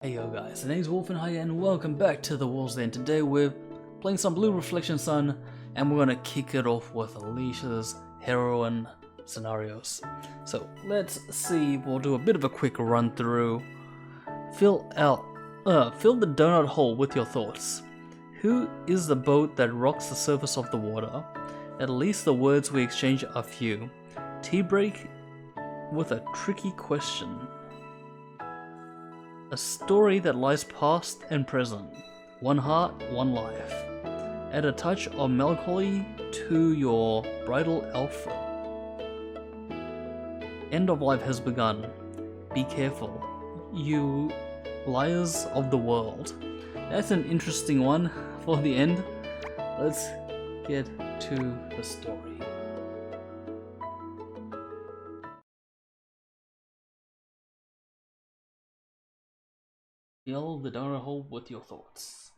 Hey yo guys, the name's Wolfen, Heiger, and welcome back to the World's End. Today we're playing some Blue Reflection Sun, and we're gonna kick it off with Alicia's heroine scenarios. So let's see, we'll do a bit of a quick run through. Fill the donut hole with your thoughts. Who is the boat that rocks the surface of the water? At least the words we exchange are few. Tea break with a tricky question. A story that lies past and present. One heart, one life. Add a touch of melancholy to your bridal outfit. End of life has begun. Be careful, you liars of the world. That's an interesting one for the end. Let's get to the story. Fill the donut hole with your thoughts.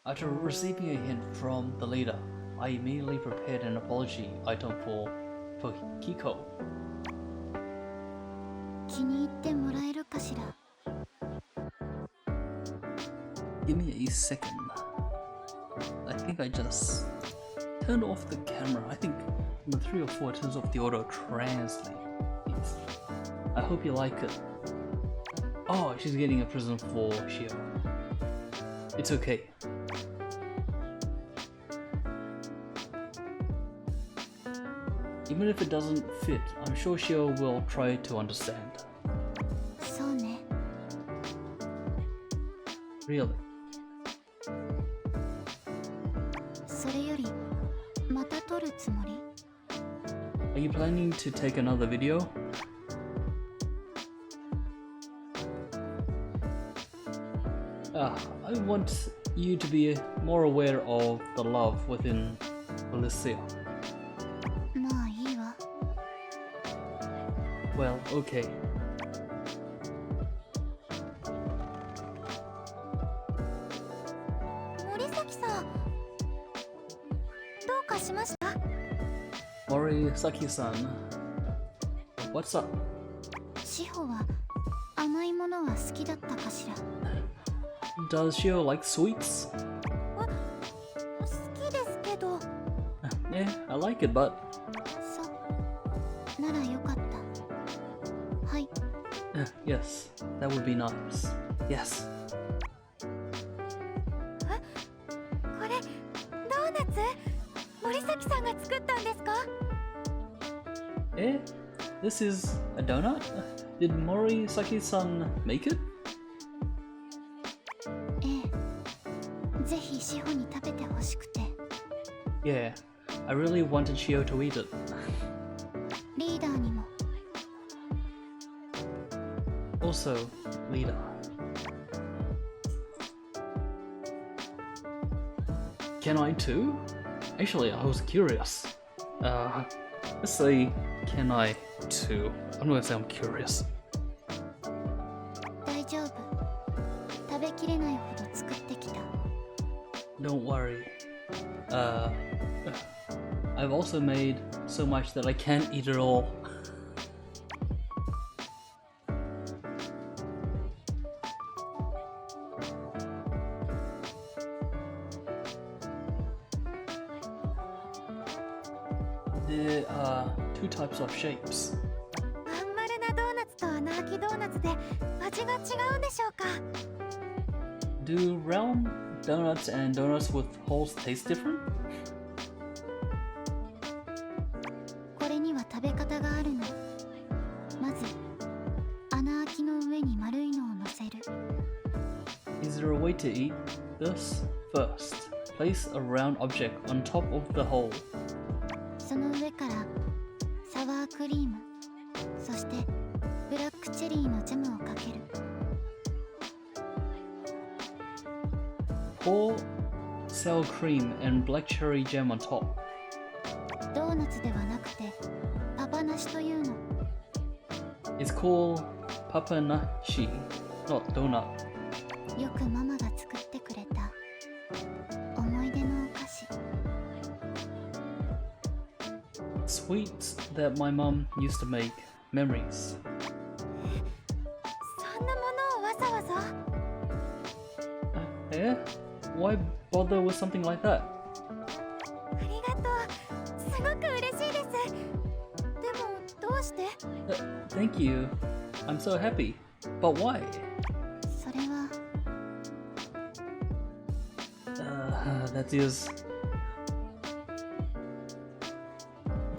After receiving a hint from the leader, I immediately prepared an apology item for Kiko. 気に入ってもらえるかしら? Give me a second. I think I just turned off the camera. I think number 3 or 4 turns off the auto translate. Yes. I hope you like it. Oh, she's getting a present for Shio. It's okay. Even if it doesn't fit, I'm sure Shio will try to understand. そうね. Really? それより、また撮るつもり? Are you planning to take another video? I want you to be more aware of the love within Alicia. まあいいわ. Well, okay. 森崎さん、どうかしました? Morisaki-san, what's up? 志保は甘いものは好きだったかしら? Does Shio like sweets? 好きですけど. Yeah, I like it, but... そう。ならよかった。はい。Yes, that would be nice. Yes. これ、ドーナツ? 森崎さんが作ったんですか? Eh? This is a donut? Did Morisaki-san make it? ええ。ぜひ志保に食べてほしくて。Yeah, I really wanted Shio to eat it. リーダーにも。Also, leader. Can I too? Actually, I was curious. Let's say, can I too? I'm not gonna say I'm curious. 大丈夫。食べきれないほど作ってきた。Don't worry. I've also made so much that I can't eat it all. There are 2 types of shapes. まん丸なドーナツと穴あきドーナツで味が違うんでしょうか? Do round donuts and donuts with holes taste different? これには食べ方があるの。まず、穴あきの上に丸いのを乗せる。Is there a way to eat this? First, place a round object on top of the hole. その上からサワークリーム、そしてブラックチェリーのジャムをかける。Pour sour cream and black cherry jam on top. ドーナツではなくてパパなしというの。It's called papanashi, not donut. よくママが作ってくれた思い出 sweets that my mom used to make. Memories. そんなものをわざわざ Yeah? Why bother with something like that? ありがとう。すごく嬉しいです。でもどうして Thank you. I'm so happy. But why? それは That is...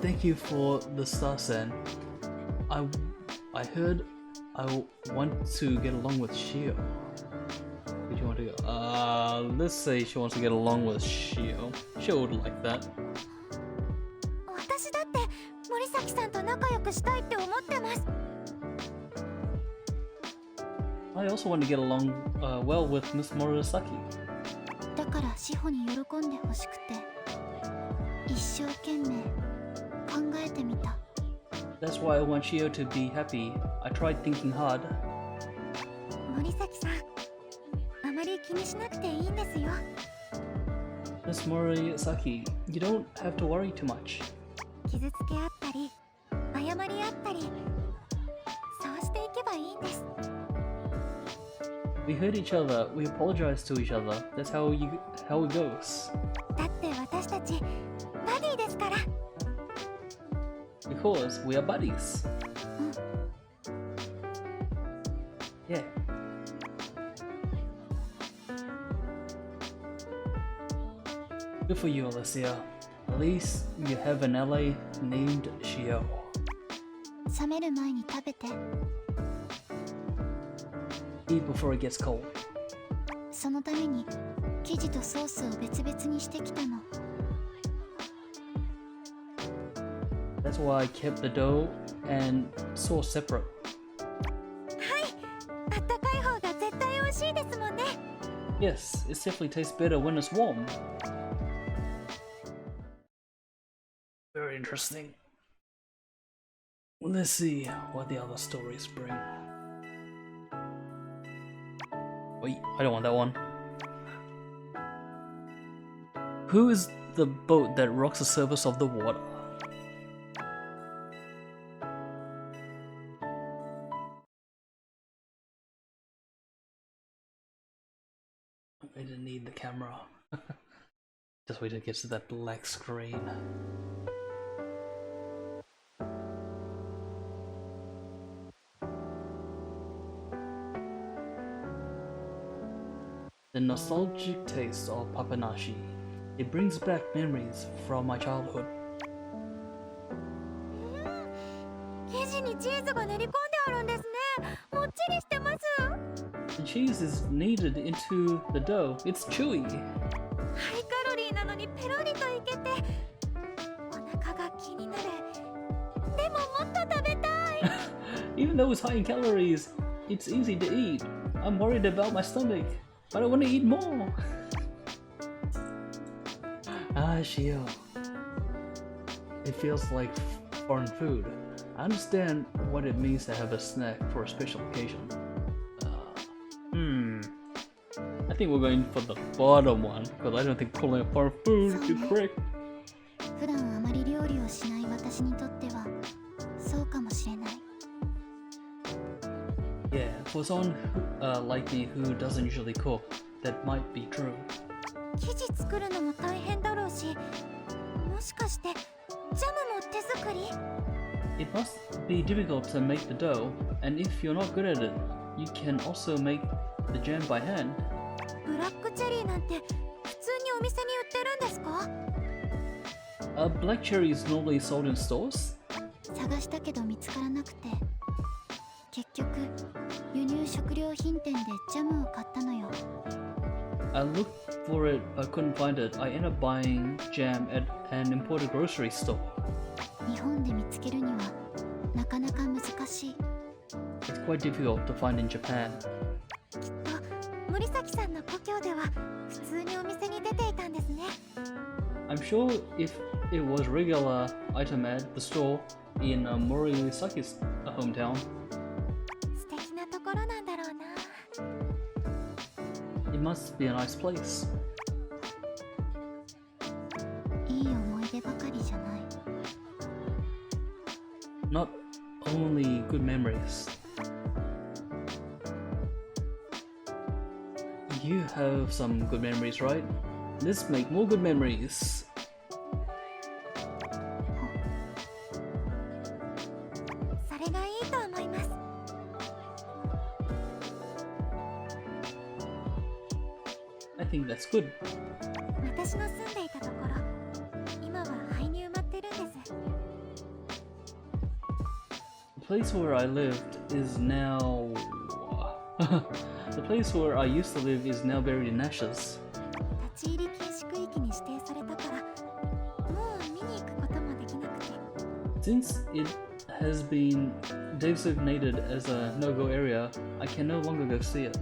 Thank you for the star sen. I heard I want to get along with Shio. Where do you want to go? Let's say she wants to get along with Shio. Shio would like that. 私だって森崎さんと仲良くしたいって思ってます。 I also want to get along well with Miss Morisaki. だから志保に喜んでほしくて一生懸命考えてみた。 That's why I want Shio to be happy. I tried thinking hard. 森崎さん、あまり気にしなくていいんですよ。 Miss Morisaki, you don't have to worry too much. 傷つけ合ったり謝り合ったりそうしていけばいいんです。 We hurt each other, we apologize to each other. That's how it goes. だって私たちバディですから。 Because we are buddies. Yeah. Good for you, Alicia. At least you have an ally named Shio. 冷める前に食べて。 Eat before it gets cold. そのために生地とソースを別々にしてきたの。 That's why I kept the dough and sauce separate. はい、あったかい方が絶対美味しいですもんね。 Yes, it definitely tastes better when it's warm. Very interesting. Let's see what the other stories bring. Wait, I don't want that one. Who is the boat that rocks the surface of the water? I didn't need the camera. Just wait till it gets to that black screen. The nostalgic taste of papanashi. It brings back memories from my childhood. 生地にチーズが練り込んであるんですね。もっちりしてます。 The cheese is kneaded into the dough. It's chewy. ハイカロリーなのにペロリといけてお腹が気になる。でももっと食べたい。Even though it's high in calories, it's easy to eat. I'm worried about my stomach, but I want to eat more. Shio. It feels like foreign food. I understand what it means to have a snack for a special occasion. I think we're going for the bottom one, because I don't think pulling apart food is correct. 普段あまり料理をしない私にとってはそうかもしれない。 Yeah, for someone like me who doesn't usually cook, that might be true. 生地作るのも大変だろうし、もしかしてジャムも手作り？ It must be difficult to make the dough, and if you're not good at it, you can also make the jam by hand. ブラックチェリーなんて普通にお店に売ってるんですか？ Black cherry is normally sold in stores. 探したけど見つからなくて、結局輸入食料品店でジャムを買ったのよ。 I looked for it but couldn't find it. I ended up buying jam at an imported grocery store. 日本で見つけるにはなかなか難しい。 It's quite difficult to find in Japan. きっと森崎さんの故郷では普通にお店に出ていたんですね。 I'm sure if it was regular item at the store in Morisaki's hometown, 素敵なところなんだろうな。 it must be a nice place. いい思い出ばかりじゃない。not only good memories. You have some good memories, right? Let's make more good memories. それがいいと思います。 I think that's good. 私の住んでいたところ、今は灰に埋まってるんです。 The place where I lived is now... The place where I used to live is now buried in ashes. 立ち入り禁止区域に指定されたから、もう見に行くこともできなくて。 Since it has been designated as a no-go area, I can no longer go see it.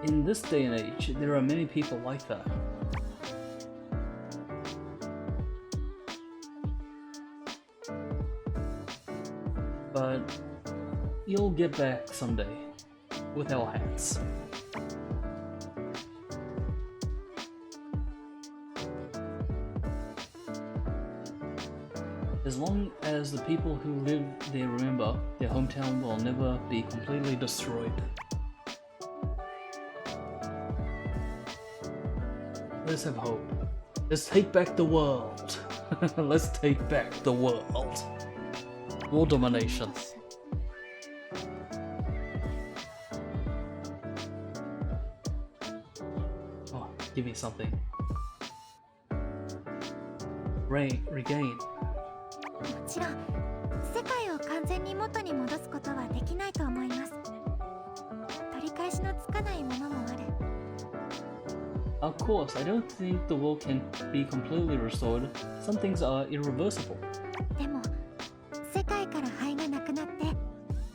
In this day and age, there are many people like that. But you'll get back someday with our hands. As long as the people who live there remember, their hometown will never be completely destroyed. Let's have hope. Let's take back the world. Let's take back the world. World domination. Oh, give me something. Regain. もちろん、世界を完全に元に戻すことはできないと思います。取り返しのつかないものもある。 Of course, I don't think the world can be completely restored. Some things are irreversible. でも、世界から灰がなくなって、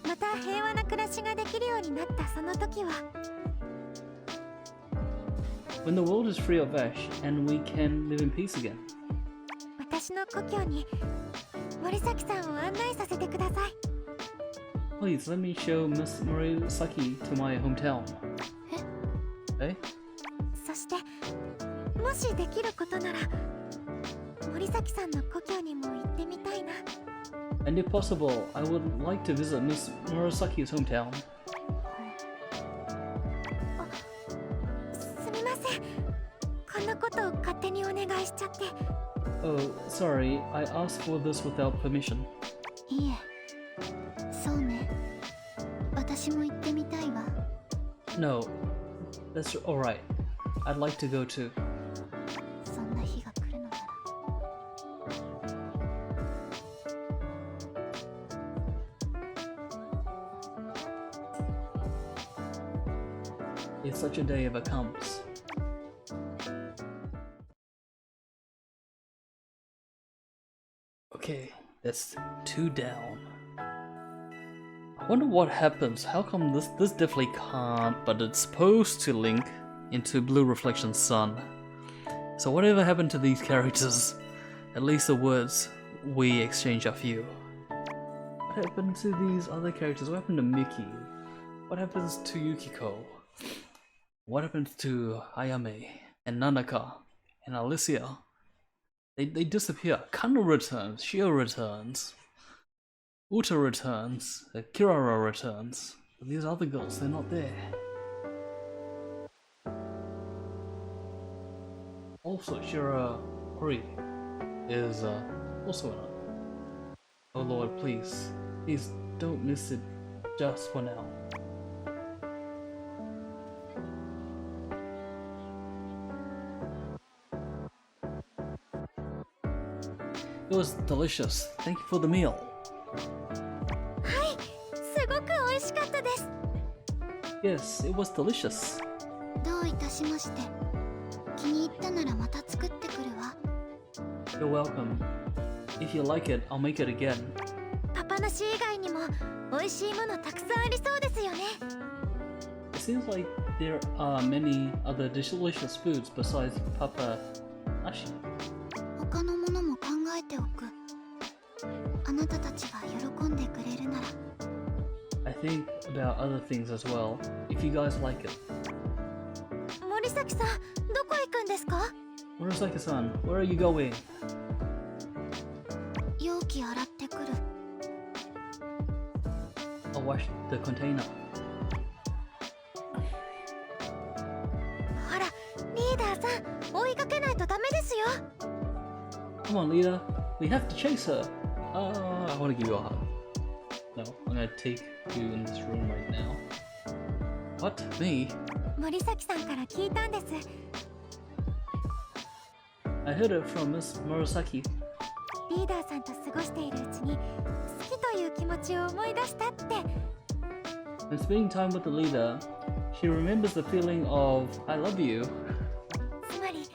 また平和な暮らしができるようになったその時は、 When the world is free of ash and we can live in peace again. 私の故郷に森崎さんを案内させてください。 Please let me show Miss Morisaki to my hometown. Eh? そして、もしできることなら、森崎さんの故郷にも行ってみたいな。 And if possible, I would like to visit Miss Murasaki's hometown. すみません。こんなことを勝手にお願いしちゃって。 Oh, sorry, I asked for this without permission. いえ、そうね。私も行ってみたいわ。 No, that's alright. I'd like to go too. そんな日が来るのなら。 If such a day ever comes. Okay, that's 2 down. I wonder what happens. How come this definitely can't, but it's supposed to link into Blue Reflection Sun. So whatever happened to these characters, at least the words we exchange are few. What happened to these other characters? What happened to Mickey? What happens to Yukiko? What happens to Ayame and Nanaka and Alicia? They disappear. Kano returns, Shio returns, Uta returns, Kirara returns. But these other girls, they're not there. Also, Shira Hori is also in it. Oh Lord, please don't miss it just for now. It was delicious. Thank you for the meal. はい、すごく美味しかったです。 Yes, it was delicious. どういたしまして。気に入ったならまた作ってくるわ。 You're welcome. If you like it, I'll make it again. パパなし以外にも美味しいものたくさんありそうですよね。 It seems like there are many other delicious foods besides Papa Ashi. 他のものも考えておく。あなたたちが喜んでくれるなら。 I think about other things as well, if you guys like it. 森崎さん、どこ行くんですか？ Murasaki-san, where are you going? 容器洗ってくる。 I'll wash the container. ほら、リーダーさん、追いかけないとダメですよ。 Come on, leader. We have to chase her. I want to give you a hug. No, I'm gonna take you in this room right now. What? Me? 森崎さんから聞いたんです。 I heard it from Miss Murasaki. リーダーさんと過ごしているうちに好きという気持ちを思い出したって。 When spending time with the leader, she remembers the feeling of I love you. つまり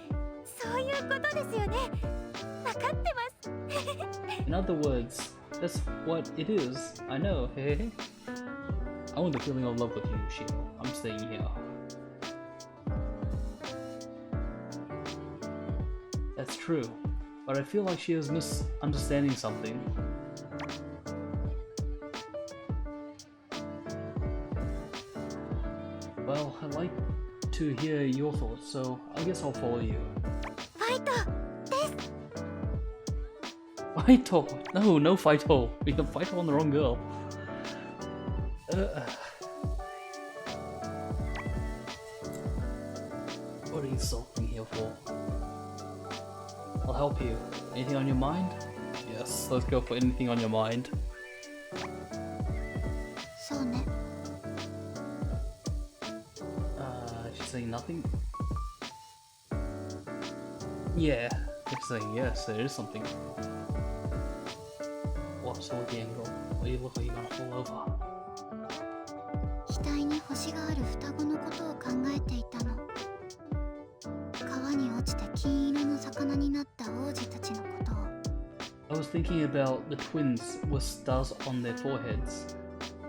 そういうことですよね。わかってます。 In other words, that's what it is. I know. Hey, I want the feeling of love with you, Shio. I'm staying here. That's true, but I feel like she is misunderstanding something. Well, I'd like to hear your thoughts, so I guess I'll follow you. ファイトです。 Fighto! No, no Fighto! We can fight on the wrong girl. What are you sulking here for? I'll help you. Anything on your mind? Yes, let's go for anything on your mind. そうね。 She's saying nothing? Yeah, she's saying yes, there is something. What's with the angle? What you look like you're gonna fall over. 額に星がある双子のことを考えていたの。川に落ちて金色の魚になった王子たちのことを。 I was thinking about the twins with stars on their foreheads.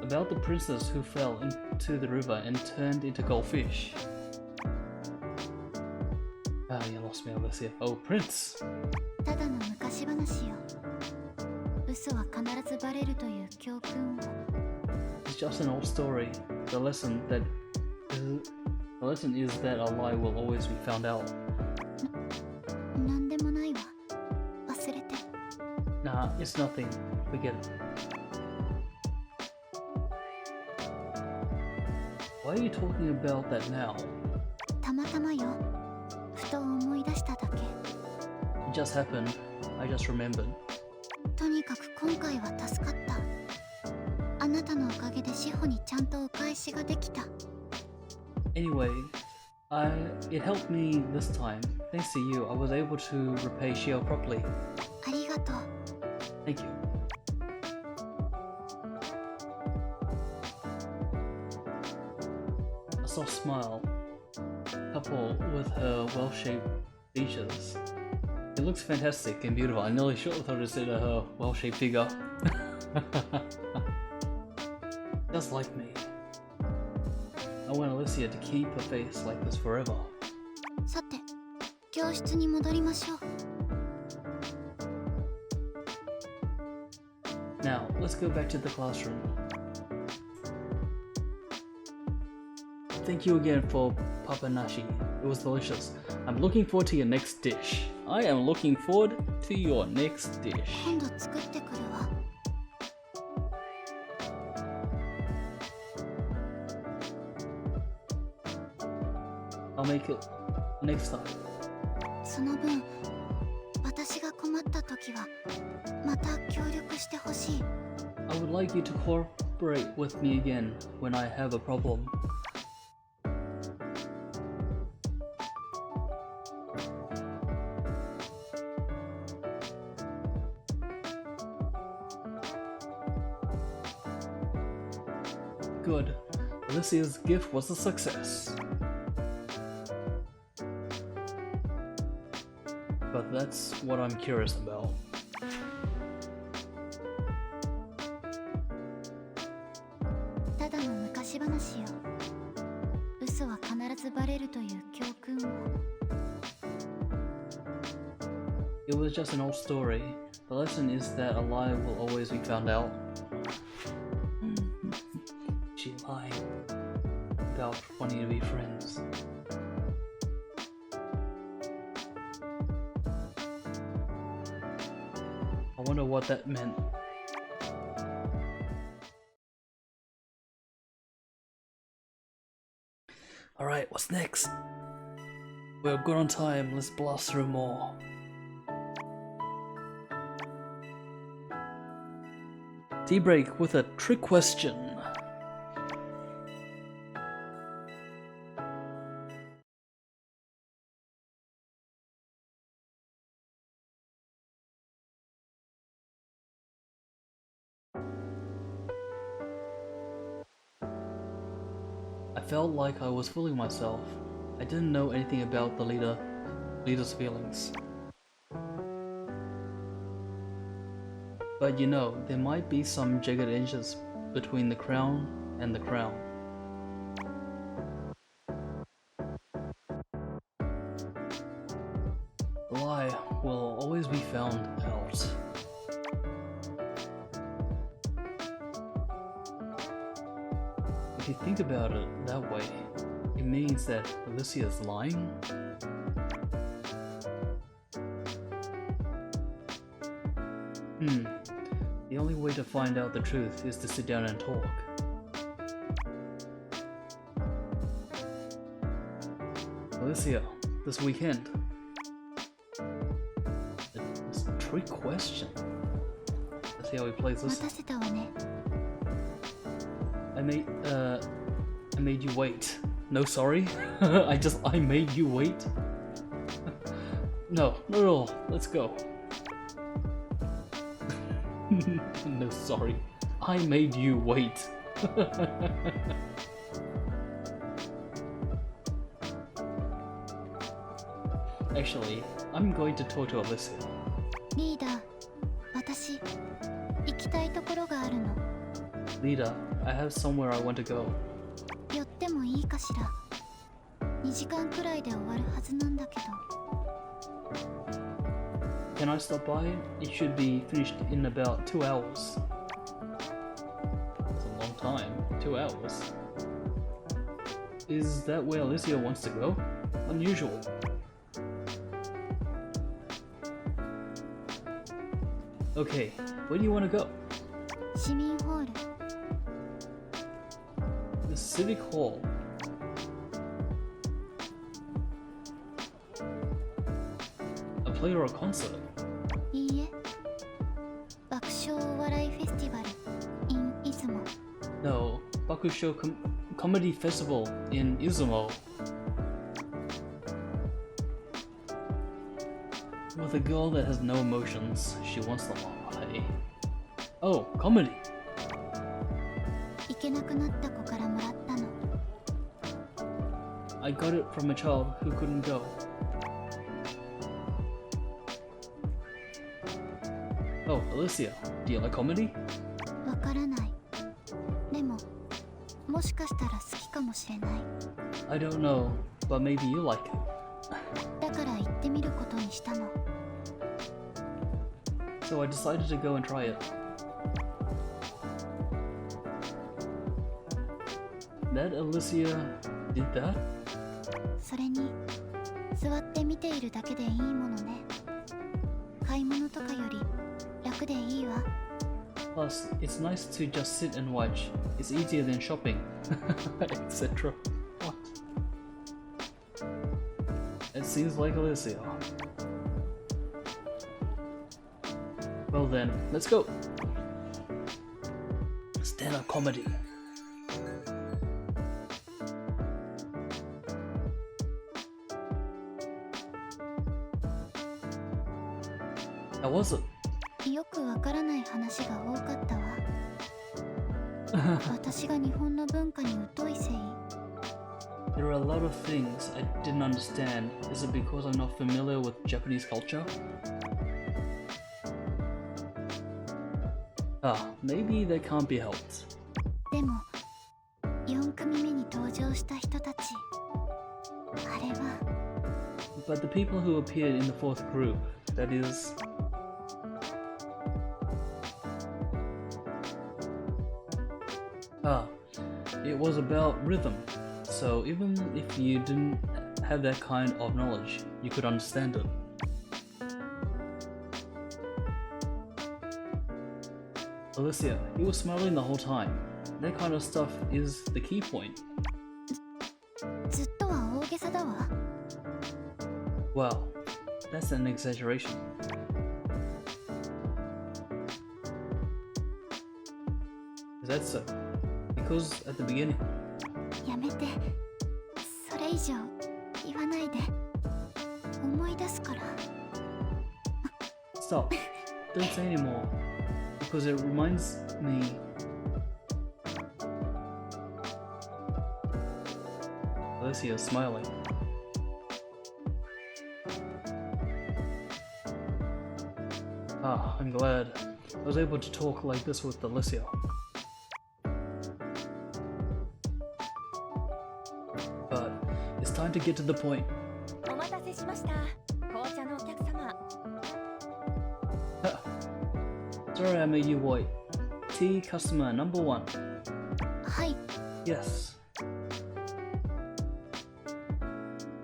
About the princess who fell into the river and turned into goldfish. Ah, you lost me over here. Oh, Prince! ただの昔話よ。嘘は必ずバレるという教訓を。 It's just an old story. The lesson is that a lie will always be found out. なんでもないわ。忘れて。 Nah, it's nothing. Forget it. Why are you talking about that now? たまたまよ。ふと思い出しただけ。 It just happened. I just remembered. とにかく今回は助かった。あなたのおかげで志保にちゃんとお返しができた。 Anyway, it helped me this time. Thanks to you, I was able to repay Shio properly. ありがとう。 Thank you. A soft smile, coupled with her well-shaped features. It looks fantastic and beautiful. I nearly thought it said her well-shaped figure. Just like me. I want Alicia to keep her face like this forever. さて、教室に戻りましょう。 Now, let's go back to the classroom. Thank you again for papanashi. It was delicious. I'm looking forward to your next dish. I am looking forward to your next dish. 今度作ってくるわ。 I'll make it next time. その分、私が困った時はまた協力してほしい。 I would like you to cooperate with me again when I have a problem. Good. Alicia's gift was a success. But that's what I'm curious about. ただの昔話よ。嘘は必ずバレるという教訓を。 It was just an old story. The lesson is that a lie will always be found out. She lied about wanting to be friends. wonder what that meant. Alright, what's next? We're good on time, let's blast through more. Tea break with a trick question. I felt like I was fooling myself. I didn't know anything about the leader's feelings. But you know, there might be some jagged edges between the crown and the crown. The lie will always be found out. If you think about it that way, it means that Alicia is lying? The only way to find out the truth is to sit down and talk. Alicia, this weekend. It's a trick question. Let's see how he plays this. I made you wait. No, sorry. I made you wait. No, not at all. Let's go. No, sorry. I made you wait. Actually, I'm going to talk to Alicia. Leader, I have somewhere I want to go. Can I stop by? It should be finished in about 2 hours. That's a long time. 2 hours. Is that where Alicia wants to go? Unusual. Okay, where do you want to go? The Civic Hall. A play or a concert? No, Bakusho Comedy Festival in Izumo. With a girl that has no emotions, she wants them all, hey? Oh, comedy! I got it from a child who couldn't go. Oh, Alicia, do you like comedy? I don't know, but maybe you like it. So I decided to go and try it. That Alicia did that? Plus, it's nice to just sit and watch. It's easier than shopping, etc. What? It seems like Alicia. Well then, let's go! Stand-up comedy. How was it? There are a lot of things I didn't understand. Is it because I'm not familiar with Japanese culture? Ah, maybe that can't be helped. But the people who appeared in the fourth group, that is... it was about rhythm, so even if you didn't have that kind of knowledge, you could understand it. Alicia, he was smiling the whole time. That kind of stuff is the key point. ずっとは大げさだわ。 Well, that's an exaggeration. Is that so? Because at the beginning, やめて。それ以上言わないで。思い出すから。 stop. Don't say anymore. Because it reminds me. Alicia's smiling. Ah, I'm glad I was able to talk like this with Alicia. But it's time to get to the point. お待たせしました。紅茶のお客様。 Sorry I made you wait. Tea customer number 1. はい。 Yes.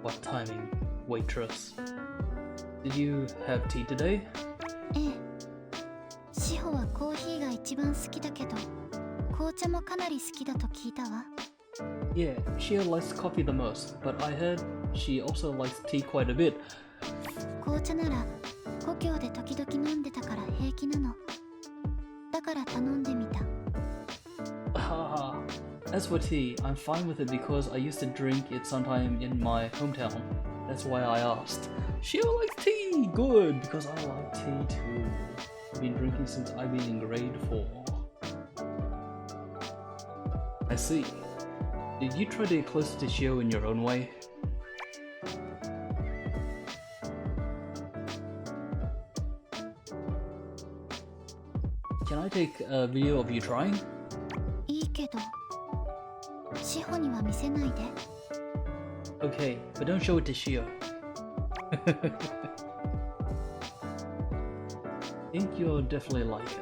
What timing, waitress. Did you have tea today? ええ。志保はコーヒーが一番好きだけど、紅茶もかなり好きだと聞いたわ。 Yeah, she likes coffee the most, but I heard she also likes tea quite a bit. 紅茶なら故郷で時々飲んでたから平気なの。だから頼んでみた。 Haha. As for tea, I'm fine with it because I used to drink it sometime in my hometown. That's why I asked. She likes tea! Good, because I like tea too. I've been drinking since I've been in grade 4. I see. Did you try to get closer to Shio in your own way? Can I take a video of you trying? いいけど、志保には見せないで。 Okay, but don't show it to Shio. I think you'll definitely like it.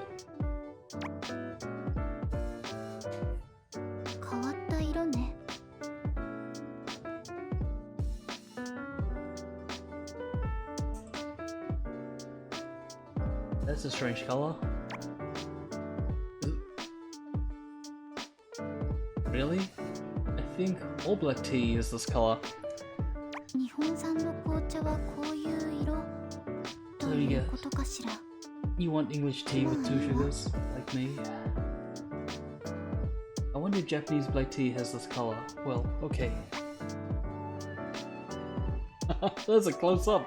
変わった色ね。 That's a strange color. Really? I think all black tea is this color. 日本産の紅茶はこういう色ということかしら。 You want English tea with 2 sugars, like me? I wonder if Japanese black tea has this color. Well, okay. That's a close-up.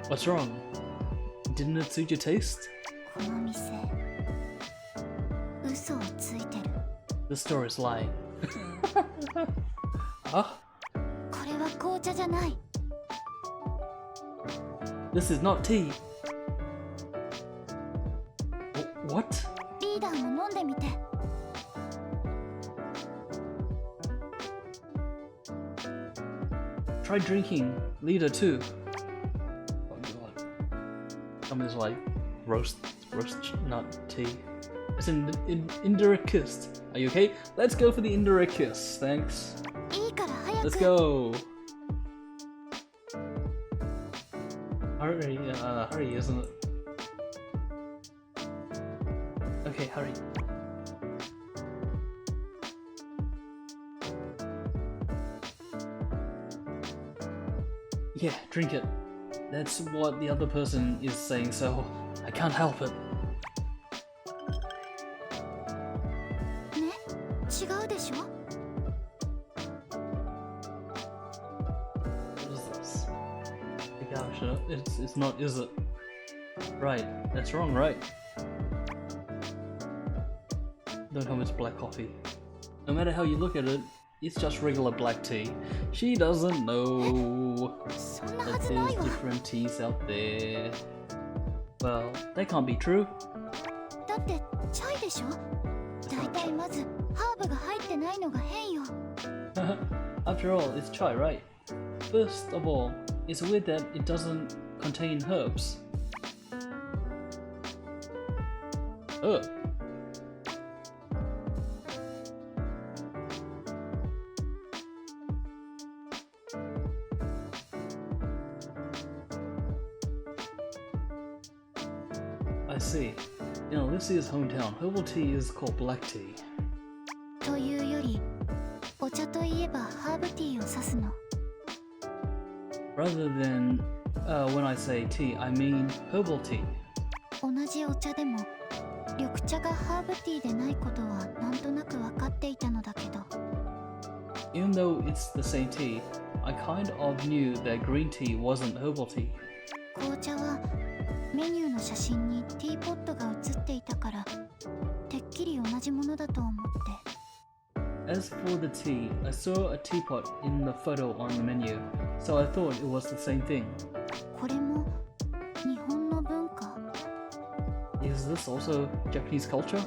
What's wrong? Didn't it suit your taste? この店、嘘をついてる。 The store is lying. Huh? これは紅茶じゃない。 This is not tea. What? リーダーも飲んでみて。 Try drinking leader too. Oh god. Somebody's like roast nut tea. It's an indirect kiss. Are you okay? Let's go for the indirect kiss. Thanks. いいから早く。 Let's go. Hurry, isn't it? Okay, hurry. Yeah, drink it. That's what the other person is saying, so I can't help it. ね、違うでしょ。 What is this? Gosh, it's not, is it? Right, that's wrong, right? Don't tell me it's black coffee. No matter how you look at it, it's just regular black tea. She doesn't know そんなは that ずない there's わ。 different teas out there. Well, that can't be true. だってチャイでしょ。だいたいまずハーブが入ってないのが変よ。 After all, it's chai, right? First of all, it's weird that it doesn't contain herbs. Ugh. I see. In Alicia's hometown, herbal tea is called black tea. というより、お茶といえばハーブティーを指すの。Rather than when I say tea, I mean herbal tea. 同じお茶でも、緑茶がハーブティーでないことはなんとなく分かっていたのだけど。Even though it's the same tea, I kind of knew that green tea wasn't herbal tea. 紅茶はメニューの写真にティーポットが写っていたから、てっきり同じものだと思って。As for the tea, I saw a teapot in the photo on the menu, so I thought it was the same thing. これも日本の文化？ Is this also Japanese culture?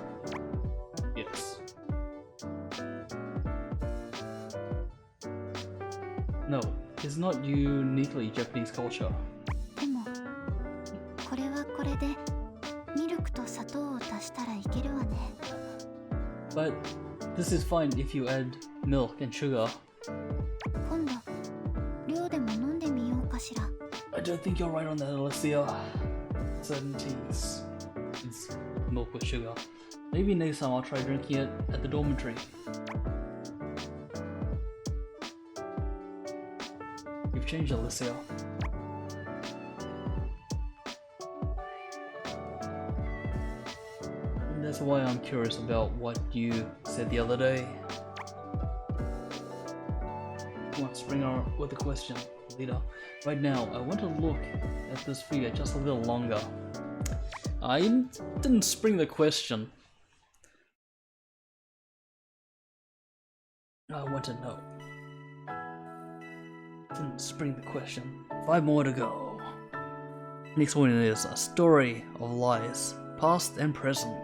Yes. No, it's not uniquely Japanese culture. でもこれはこれでミルクと砂糖を足したらいけるわね。 But this is fine if you add milk and sugar. 今度量でも飲んでみようかしら。 I don't think you're right on that, Alicia. Certain teas, it's milk with sugar. Maybe next time I'll try drinking it at the dormitory. You've changed, Alicia. And that's why I'm curious about what you said the other day. Let's bring on with the question, Lita. Right now, I want to look at this figure just a little longer. I didn't spring the question. I want to know. Didn't spring the question. 5 more to go. Next one is a story of lies, past and present.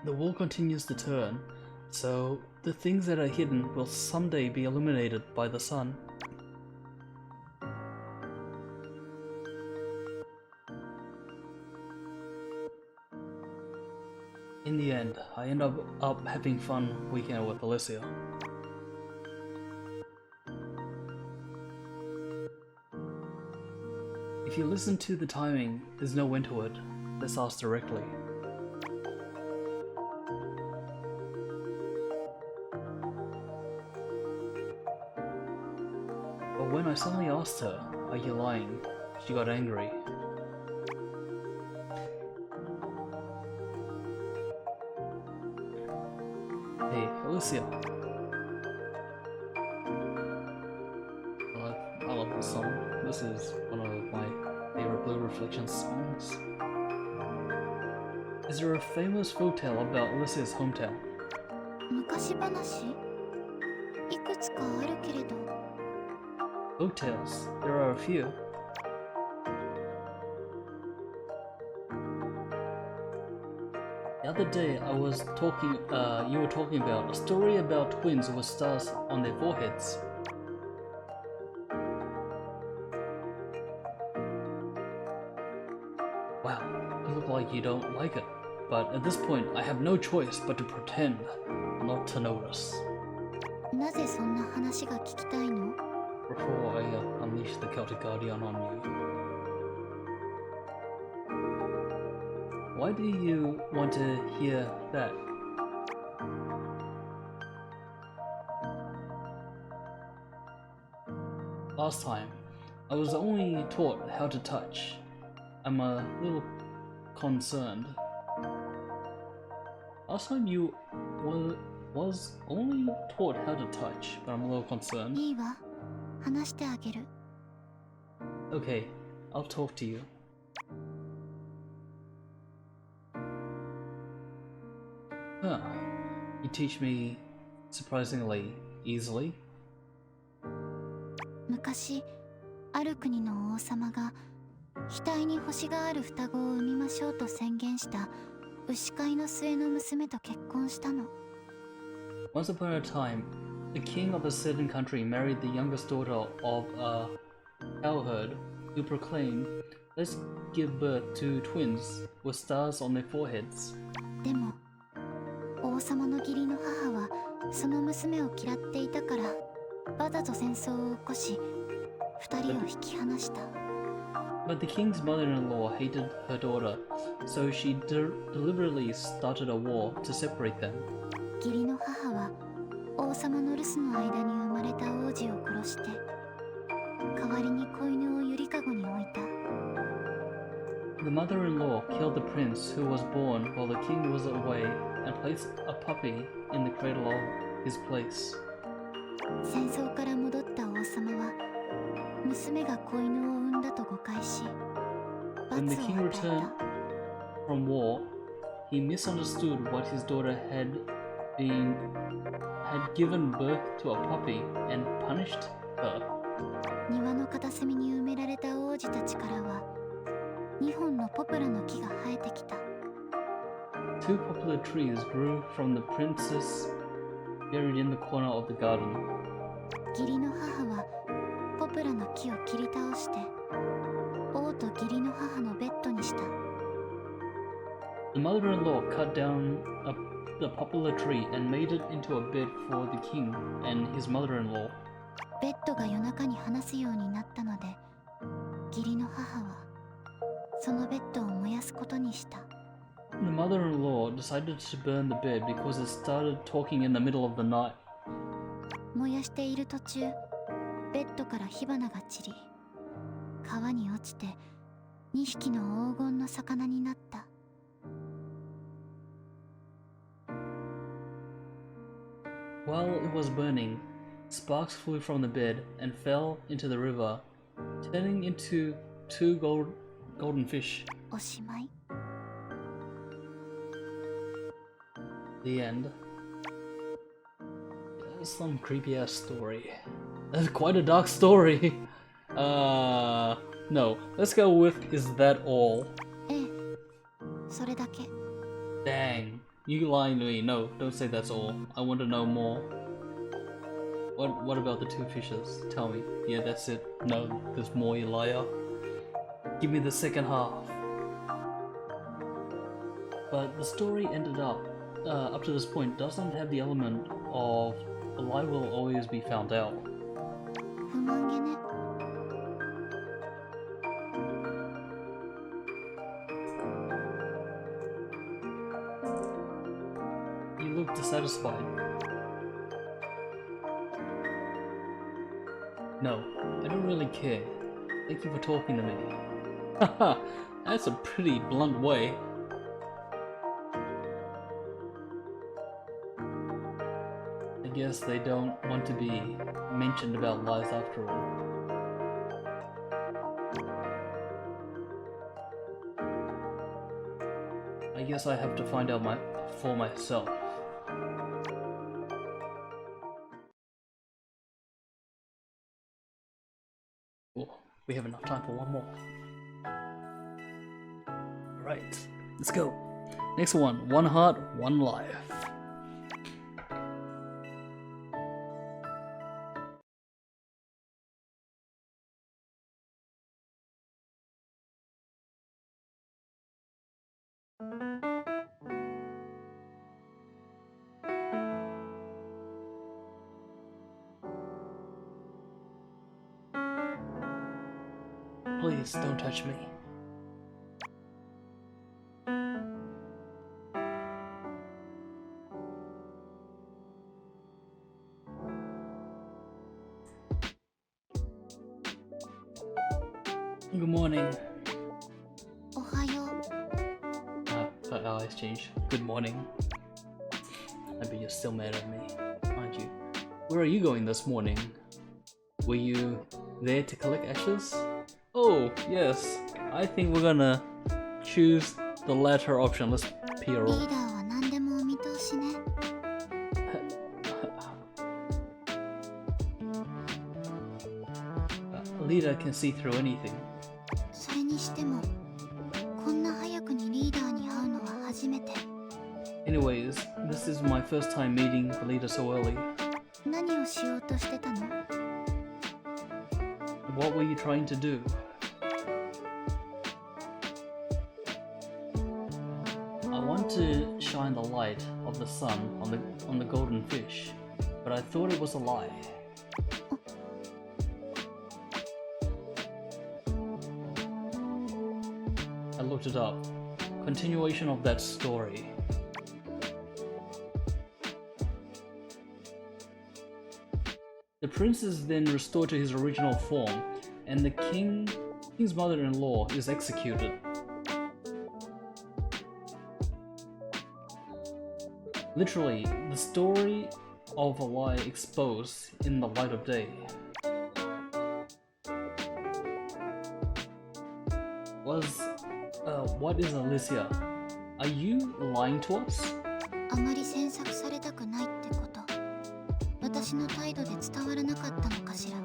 The wall continues to turn, so the things that are hidden will someday be illuminated by the sun. In the end, I end up having fun weekend with Alicia. If you listen to the timing, there's no end to it. Let's ask directly. But when I suddenly asked her, "Are you lying?" she got angry. Hey, Alicia. I love this song. This is one of my favorite Blue Reflection songs. Is there a famous folktale about Alicia's hometown? 昔話？いくつかあるけれど。Folktales, there are a few. The other day I was talking, you were talking about a story about twins with stars on their foreheads. Wow, you look like you don't like it. But at this point, I have no choice but to pretend not to notice. なぜそんな話が聞きたいの？ Before I unleash the Celtic Guardian on you. Why do you want to hear that? Last time, I was only taught how to touch. I'm a little concerned. Last time you was only taught how to touch, but I'm a little concerned. いいわ。話してあげる。Okay, I'll talk to you. Huh. You teach me surprisingly easily. 昔、ある国の王様が額に星がある双子を産みましょうと宣言した牛飼いの末の娘と結婚したの。Once upon a time, The king of a certain country married the youngest daughter of a cowherd who proclaimed, "Let's give birth to twins with stars on their foreheads." でも王様の義理の母はその娘を嫌っていたからわざと戦争を起こし二人を引き離した。 But the king's mother-in-law hated her daughter, so she deliberately started a war to separate them. 義理の母は王様の留守の間に生まれた王子を殺して代わりに子犬をゆりかごに置いた。 The mother-in-law killed the prince who was born while the king was away and placed a puppy in the cradle of his place. 戦争から戻った王様は娘が子犬を産んだと誤解し When 罰 the を king 与え returned た。 from war, he misunderstood what his daughter had given birth to a puppy and punished her. 庭の片隅に埋められた王子たちからは2本のポプラの木が生えてきた。 Two poplar trees grew from the princess buried in the corner of the garden. 義理の母はポプラの木を切り倒して王と義理の母のベッドにした。 The mother-in-law cut down the poplar tree and made it into a bed for the king and his mother-in-law. ベッドが夜中に話すようになったので義理の母はそのベッドを燃やすことにした。 The mother-in-law decided to burn the bed because it started talking in the middle of the night. 燃やしている途中ベッドから火花が散り川に落ちて2匹の黄金の魚になった。 While it was burning, sparks flew from the bed and fell into the river, turning into two golden fish. おしまい。 The end. That's some creepy ass story. That's quite a dark story. No. Let's go with "Is that all?" ええ、それだけ。 Dang. You lying to me. No, don't say that's all. I want to know more. What about the two fishes? Tell me. Yeah, that's it. No, there's more, you liar. Give me the second half. But the story ended up to this point, doesn't have the element of a lie will always be found out. 不満げね。 You look dissatisfied. No, I don't really care. Thank you for talking to me. Haha, that's a pretty blunt way. I guess they don't want to be mentioned about lies after all. I guess I have to find out for myself. Oh, we have enough time for one more. Alright, let's go. Next one, one heart, one life. Please don't touch me. Good morning. おはよう。 Her eyes change. Good morning. I bet you're still mad at me, aren't you? Where are you going this morning? Were you there to collect ashes? Oh, yes. I think we're gonna choose the latter option. Let's peer リ off. ーダーは何でもお見通しね。 A leader can see through anything. それにしてもこんな早くにリーダーに会うのは初めて。 Anyways, this is my first time meeting the leader so early. 何何をしようとしてたの？ What were you trying to do? I want to shine the light of the sun on the golden fish, but I thought it was a lie. I looked it up. Continuation of that story. The prince is then restored to his original form, and the king's mother-in-law is executed. Literally, the story of a lie exposed in the light of day. What is Alicia? Are you lying to us? あまり詮索されたくないってこと、私の態度で伝わらなかったのかしら。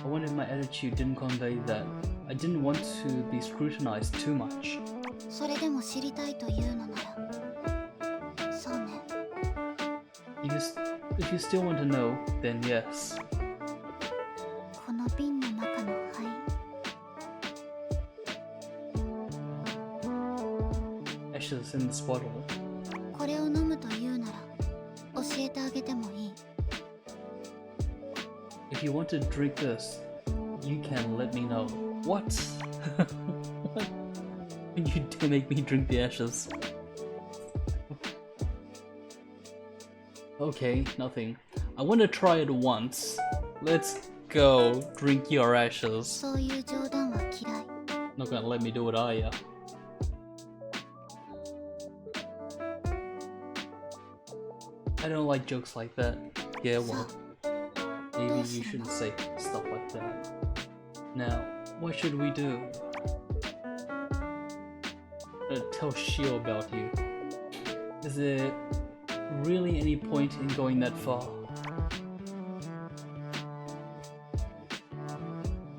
I wondered my attitude didn't convey that. I didn't want to be scrutinized too much. それでも知りたいというのなら、そうね。If you still want to know, then yes. この瓶の中の灰。 Ashes in this bottle. これを飲むというなら、教えてあげてもいい。 If you want to drink this, you can let me know. What? What? You dare make me drink the ashes. Okay, nothing. I want to try it once. Let's go. Drink your ashes. そういう冗談は嫌い。 Not gonna let me do it, are ya? I don't like jokes like that. Yeah, well, maybe you shouldn't say stuff like that. Now, what should we do? Tell Shio about you. Is there really any point in going that far?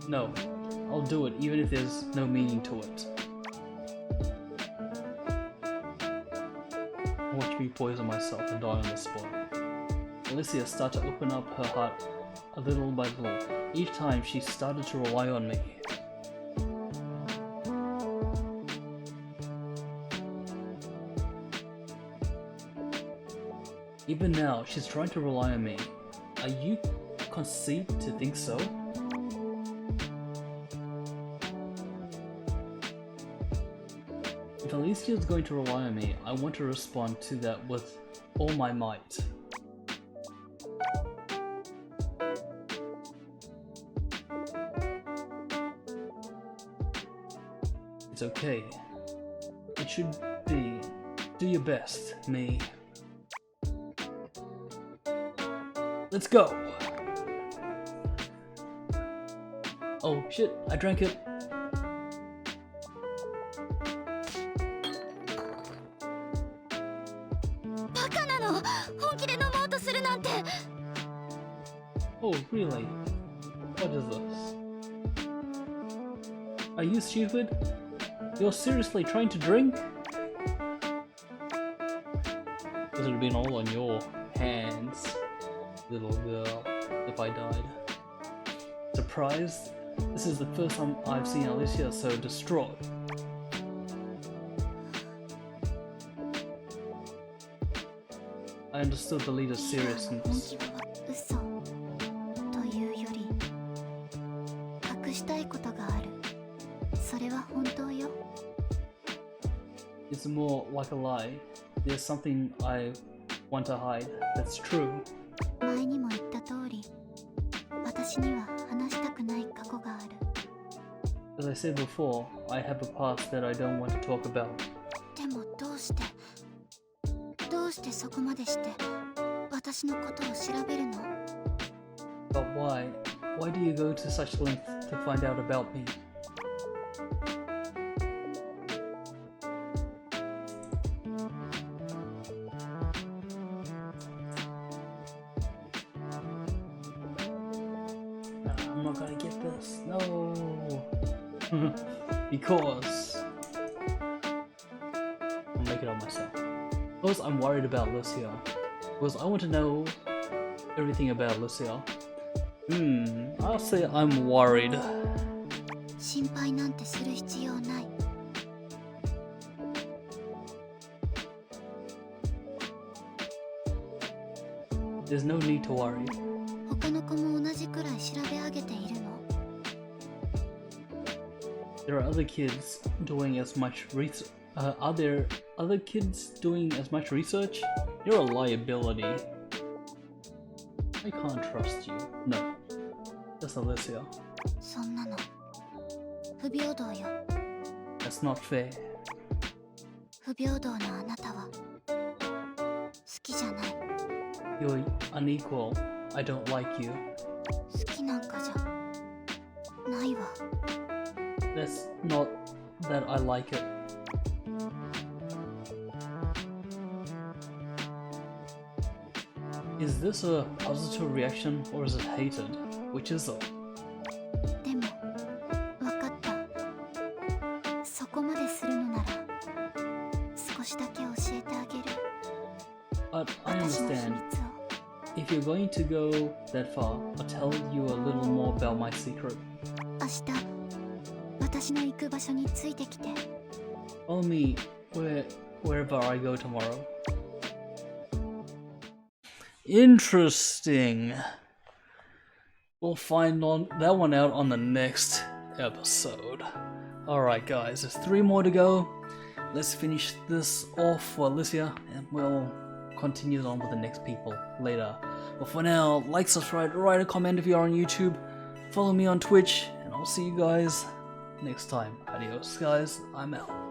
No, I'll do it even if there's no meaning to it. Watch me poison myself and die on the spot. Alicia started to open up her heart a little by little. Each time she started to rely on me. Even now, she's trying to rely on me. Are you conceived to think so? If Alicia is going to rely on me, I want to respond to that with all my might. It's okay. It should be. Do your best, Mei. Let's go! Oh shit, I drank it. Oh, really? What is this? Are you stupid? You're seriously trying to drink? This would have been all on your hands, little girl, if I died. Surprised? This is the first time I've seen Alicia so distraught. I understood the leader's seriousness. It's more like a lie. There's something I want to hide. That's true. As I said before, I have a past that I don't want to talk about. But why? Why do you go to such lengths to find out about me? I'm not gonna get this. No! Because I'll make it on myself. Because I'm worried about Lucia. Because I want to know everything about Lucia. I'll say I'm worried. 心配なんてする必要ない。 There's no need to worry. 他の子も同じくらい調べ上げているの。 There are other kids doing as much research. Are there other kids doing as much research? You're a liability. I can't trust you. No. That's Alicia. そんなの不平等よ。 That's not fair. 不平等なあなたは好きじゃない。 You're unequal. I don't like you. 好きなんかじゃないわ。 That's not that I like it. Is this a positive reaction or is it hated? Which is it? でも分かった。そこまでするのなら少しだけ教えてあげる。 But I 私の秘 understand. 密を。 If you're going to go that far, I'll tell you a little more about my secret. 明日私の行く場所についてきて。 Follow me wherever I go tomorrow. Interesting. We'll find that one out on the next episode. Alright guys, there's 3 more to go. Let's finish this off for Alicia and we'll continue on with the next people later. But for now, like, subscribe, write a comment if you're on YouTube, follow me on Twitch, and I'll see you guys next time. Adios guys, I'm out.